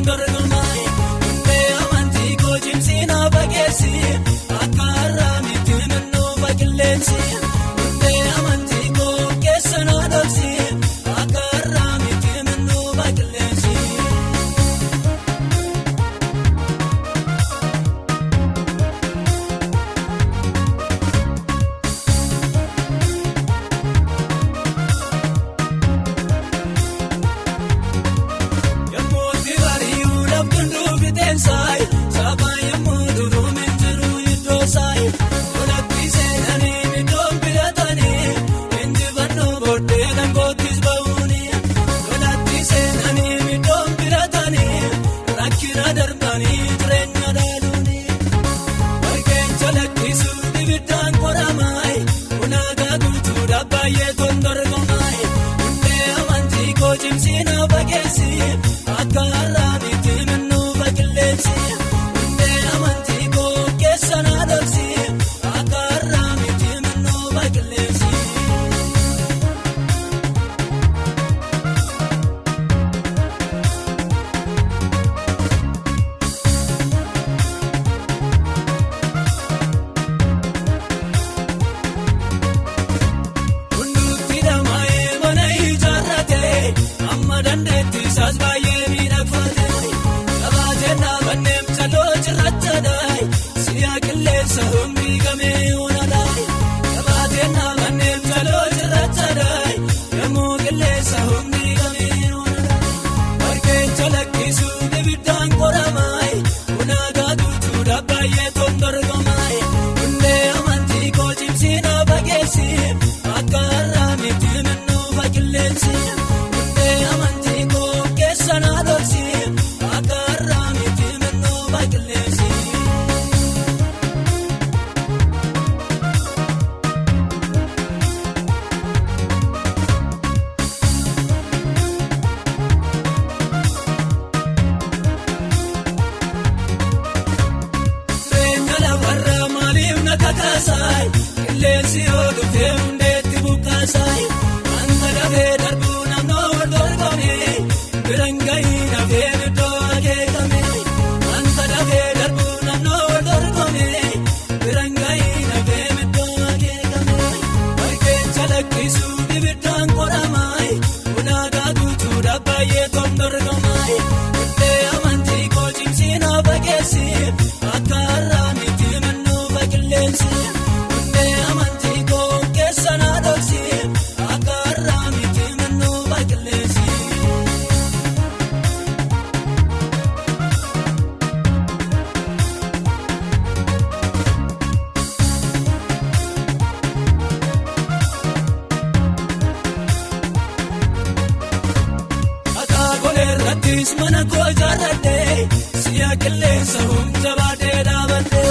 tondorgomai unde amanti kojimsina bagesi akarra mitimno baglensi unde amanti ko kesana dolsi akarra mitimno baglensi sai sabai mudu menjuru ido sai olati senani midom piratani enjivano botte dangotis bauni olati senani midom piratani rakira darbani trenya daluni warken chalakki sudi bidan koramai unaga gutu dabaye tondorgomai unde amanti kojimsina bagesi akarra mitimno unde amanti ko kesana dolsi akarra mitimno baglensi undu tidamae manai jarrate amma dandeti sasbaye minafate na banem chalo chratadai siya kille sahumbi game onadai abade na banem chalo chratadai yamo kille sahumbi game onadai barke chalakki sude bidan koramai unaga dutu dabaye tondorgomai unde amanti kojimsina bagesi akarra mitimno baglensi unde amanti ko kesana dolsi sai lensi odu feunde tibuka sai andala ve darbuna no dorgone birangai na ve do age kame andala ve darbuna no dorgone birangai na ve do age kame barke chalakki sudi bidan koramai unaga gutu dabaye tondorgomai unde amanti kojimsina bagesi akarra mitimno baglensi unde amanti ko kesana dolsi akarra mitimno baglensi ata gole ratis mana ko jarade siya kille sahum jabade dabade